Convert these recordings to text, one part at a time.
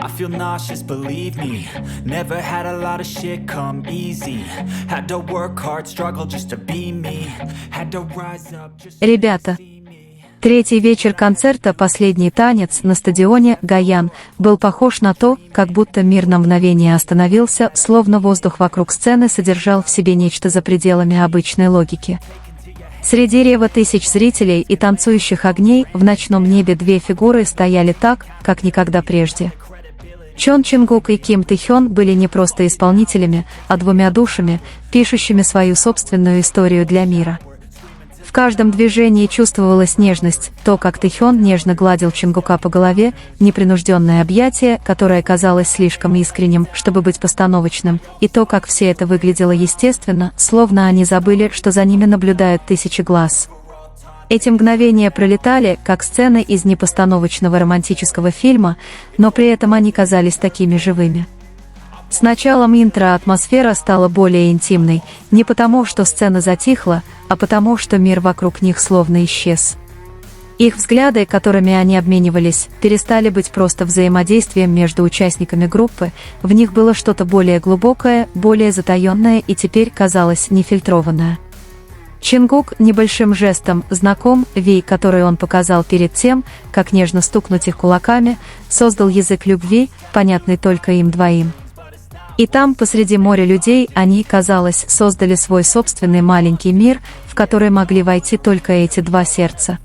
I feel nauseous, believe me. Never had a lot of shit come easy. Had to work hard, struggle just to be me. Had to rise up just to Ребята, see me. третий вечер концерта «Последний танец» на стадионе «Гаян» был похож на то, как будто мир на мгновение остановился, словно воздух вокруг сцены содержал в себе нечто за пределами обычной логики. Среди рева тысяч зрителей и танцующих огней в ночном небе две фигуры стояли так, как никогда прежде. Чон Чингук и Ким Тэхён были не просто исполнителями, а двумя душами, пишущими свою собственную историю для мира. В каждом движении чувствовалась нежность, то, как Тэхён нежно гладил Чингука по голове, непринужденное объятие, которое казалось слишком искренним, чтобы быть постановочным, и то, как все это выглядело естественно, словно они забыли, что за ними наблюдают тысячи глаз. Эти мгновения пролетали, как сцены из непостановочного романтического фильма, но при этом они казались такими живыми. С началом интро атмосфера стала более интимной, не потому, что сцена затихла, а потому, что мир вокруг них словно исчез. Их взгляды, которыми они обменивались, перестали быть просто взаимодействием между участниками группы, в них было что-то более глубокое, более затаенное и теперь казалось нефильтрованное. Чингук небольшим жестом, знаком Ви, который он показал перед тем, как нежно стукнуть их кулаками, создал язык любви, понятный только им двоим. И там, посреди моря людей, они, казалось, создали свой собственный маленький мир, в который могли войти только эти два сердца.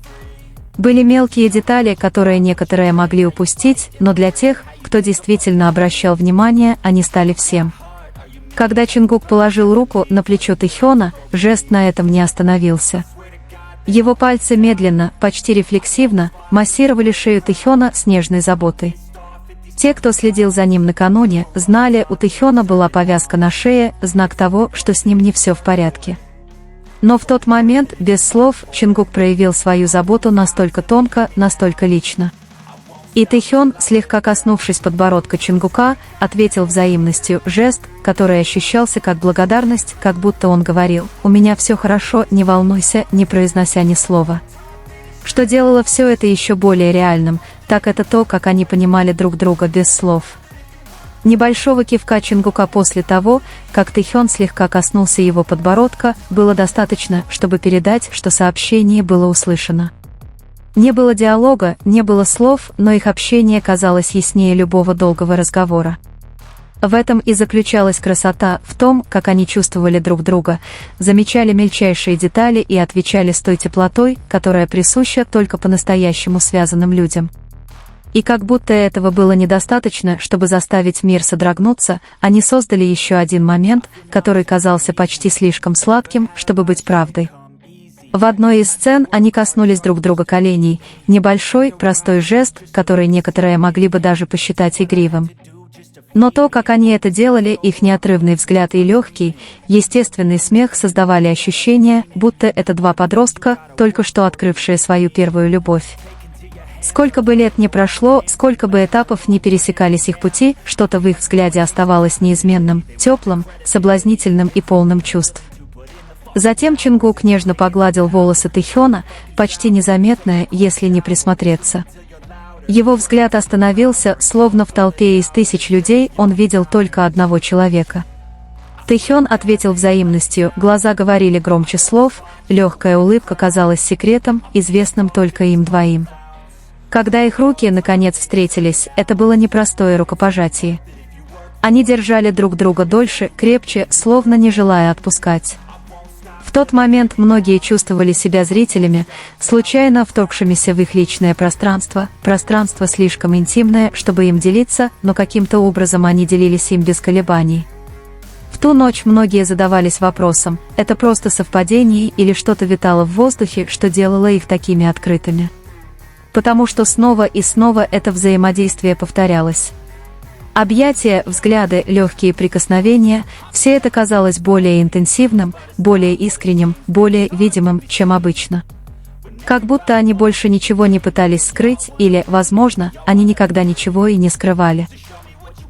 Были мелкие детали, которые некоторые могли упустить, но для тех, кто действительно обращал внимание, они стали всем. Когда Чингук положил руку на плечо Тэхёна, жест на этом не остановился. Его пальцы медленно, почти рефлексивно, массировали шею Тэхёна с нежной заботой. Те, кто следил за ним накануне, знали, у Тэхёна была повязка на шее, знак того, что с ним не все в порядке. Но в тот момент, без слов, Чингук проявил свою заботу настолько тонко, настолько лично. И Тэхён, слегка коснувшись подбородка Чингука, ответил взаимностью, жест, который ощущался как благодарность, как будто он говорил: «У меня все хорошо, не волнуйся», не произнося ни слова. Что делало все это еще более реальным, так это то, как они понимали друг друга без слов. Небольшого кивка Чингука после того, как Тэхён слегка коснулся его подбородка, было достаточно, чтобы передать, что сообщение было услышано. Не было диалога, не было слов, но их общение казалось яснее любого долгого разговора. В этом и заключалась красота, в том, как они чувствовали друг друга, замечали мельчайшие детали и отвечали с той теплотой, которая присуща только по-настоящему связанным людям. И как будто этого было недостаточно, чтобы заставить мир содрогнуться, они создали еще один момент, который казался почти слишком сладким, чтобы быть правдой. В одной из сцен они коснулись друг друга коленей, небольшой, простой жест, который некоторые могли бы даже посчитать игривым. Но то, как они это делали, их неотрывный взгляд и легкий, естественный смех создавали ощущение, будто это два подростка, только что открывшие свою первую любовь. Сколько бы лет ни прошло, сколько бы этапов ни пересекались их пути, что-то в их взгляде оставалось неизменным, теплым, соблазнительным и полным чувств. Затем Чингук нежно погладил волосы Тэхёна, почти незаметно, если не присмотреться. Его взгляд остановился, словно в толпе из тысяч людей он видел только одного человека. Тэхён ответил взаимностью, глаза говорили громче слов, легкая улыбка казалась секретом, известным только им двоим. Когда их руки наконец встретились, это было непростое рукопожатие. Они держали друг друга дольше, крепче, словно не желая отпускать. В тот момент многие чувствовали себя зрителями, случайно вторгшимися в их личное пространство, пространство слишком интимное, чтобы им делиться, но каким-то образом они делились им без колебаний. В ту ночь многие задавались вопросом, это просто совпадение или что-то витало в воздухе, что делало их такими открытыми. Потому что снова и снова это взаимодействие повторялось. Объятия, взгляды, легкие прикосновения – все это казалось более интенсивным, более искренним, более видимым, чем обычно. Как будто они больше ничего не пытались скрыть или, возможно, они никогда ничего и не скрывали.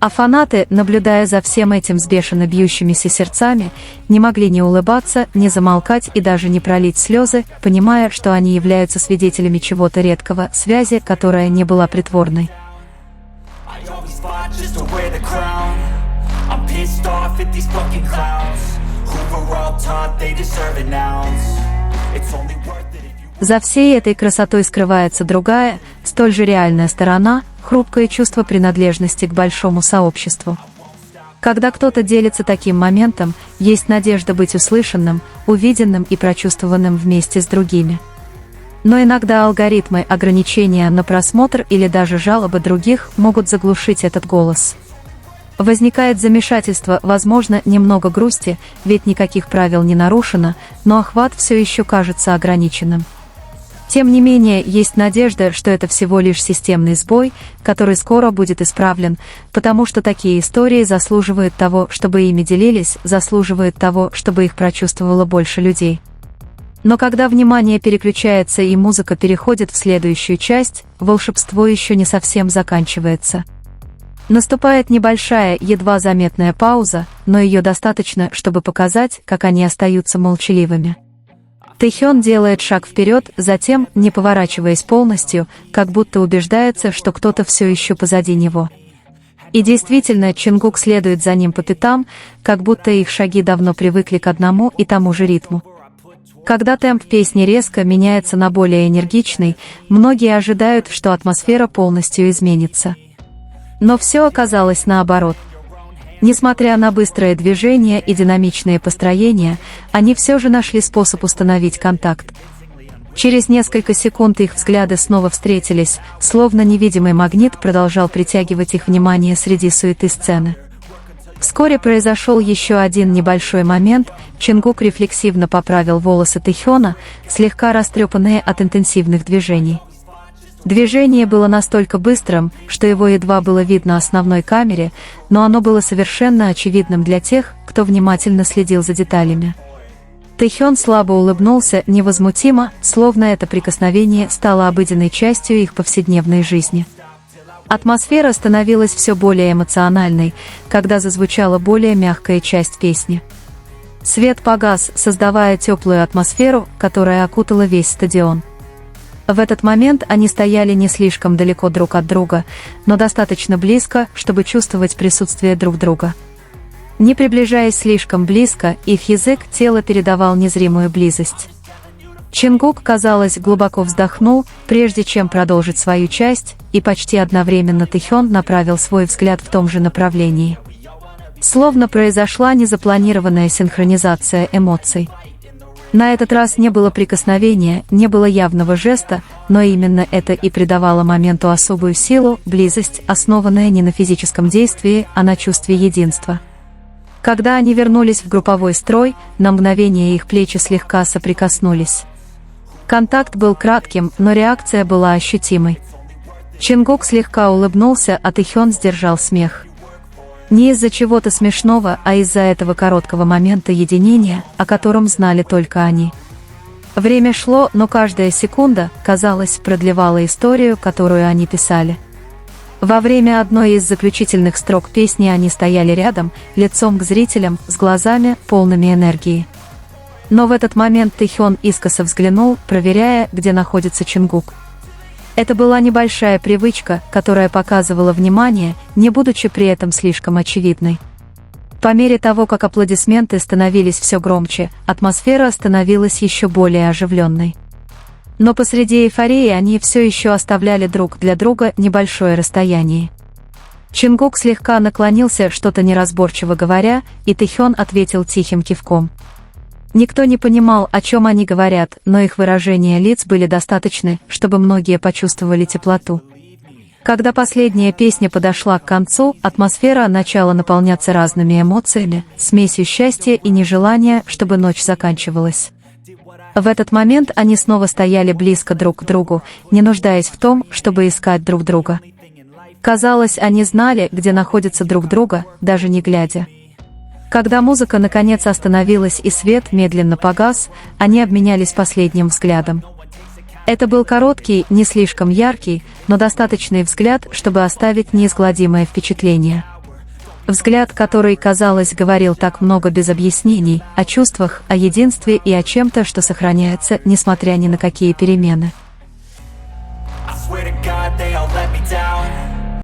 А фанаты, наблюдая за всем этим с бешено бьющимися сердцами, не могли не улыбаться, не замолкать и даже не пролить слезы, понимая, что они являются свидетелями чего-то редкого, связи, которая не была притворной. I'm pissed off at these fucking clowns who were all taught they deserve an ounce. It's only worth it if you... За всей этой красотой скрывается другая, столь же реальная сторона, хрупкое чувство принадлежности к большому сообществу. Когда кто-то делится таким моментом, есть надежда быть услышанным, увиденным и прочувствованным вместе с другими. Но иногда алгоритмы, ограничения на просмотр или даже жалобы других могут заглушить этот голос. Возникает замешательство, возможно, немного грусти, ведь никаких правил не нарушено, но охват все еще кажется ограниченным. Тем не менее, есть надежда, что это всего лишь системный сбой, который скоро будет исправлен, потому что такие истории заслуживают того, чтобы ими делились, заслуживают того, чтобы их прочувствовало больше людей. Но когда внимание переключается и музыка переходит в следующую часть, волшебство еще не совсем заканчивается. Наступает небольшая, едва заметная пауза, но ее достаточно, чтобы показать, как они остаются молчаливыми. Тэхён делает шаг вперед, затем, не поворачиваясь полностью, как будто убеждается, что кто-то все еще позади него. И действительно, Чингук следует за ним по пятам, как будто их шаги давно привыкли к одному и тому же ритму. Когда темп песни резко меняется на более энергичный, многие ожидают, что атмосфера полностью изменится. Но все оказалось наоборот. Несмотря на быстрое движение и динамичные построения, они все же нашли способ установить контакт. Через несколько секунд их взгляды снова встретились, словно невидимый магнит продолжал притягивать их внимание среди суеты сцены. Вскоре произошел еще один небольшой момент, Чингук рефлексивно поправил волосы Тэхёна, слегка растрепанные от интенсивных движений. Движение было настолько быстрым, что его едва было видно на основной камере, но оно было совершенно очевидным для тех, кто внимательно следил за деталями. Тэхён слабо улыбнулся, невозмутимо, словно это прикосновение стало обыденной частью их повседневной жизни. Атмосфера становилась все более эмоциональной, когда зазвучала более мягкая часть песни. Свет погас, создавая теплую атмосферу, которая окутала весь стадион. В этот момент они стояли не слишком далеко друг от друга, но достаточно близко, чтобы чувствовать присутствие друг друга. Не приближаясь слишком близко, их язык тела передавал незримую близость. Чингук, казалось, глубоко вздохнул, прежде чем продолжить свою часть, и почти одновременно Тэхён направил свой взгляд в том же направлении. Словно произошла незапланированная синхронизация эмоций. На этот раз не было прикосновения, не было явного жеста, но именно это и придавало моменту особую силу, близость, основанная не на физическом действии, а на чувстве единства. Когда они вернулись в групповой строй, на мгновение их плечи слегка соприкоснулись. Контакт был кратким, но реакция была ощутимой. Чингук слегка улыбнулся, а Тэхён сдержал смех. Не из-за чего-то смешного, а из-за этого короткого момента единения, о котором знали только они. Время шло, но каждая секунда, казалось, продлевала историю, которую они писали. Во время одной из заключительных строк песни они стояли рядом, лицом к зрителям, с глазами, полными энергии. Но в этот момент Тэхён искоса взглянул, проверяя, где находится Чингук. Это была небольшая привычка, которая показывала внимание, не будучи при этом слишком очевидной. По мере того, как аплодисменты становились все громче, атмосфера становилась еще более оживленной. Но посреди эйфории они все еще оставляли друг для друга небольшое расстояние. Чингук слегка наклонился, что-то неразборчиво говоря, и Тэхён ответил тихим кивком. Никто не понимал, о чем они говорят, но их выражения лиц были достаточны, чтобы многие почувствовали теплоту. Когда последняя песня подошла к концу, атмосфера начала наполняться разными эмоциями, смесью счастья и нежелания, чтобы ночь заканчивалась. В этот момент они снова стояли близко друг к другу, не нуждаясь в том, чтобы искать друг друга. Казалось, они знали, где находятся друг друга, даже не глядя. Когда музыка наконец остановилась и свет медленно погас, они обменялись последним взглядом. Это был короткий, не слишком яркий, но достаточный взгляд, чтобы оставить неизгладимое впечатление. Взгляд, который, казалось, говорил так много без объяснений, о чувствах, о единстве и о чем-то, что сохраняется, несмотря ни на какие перемены. I swear to God they all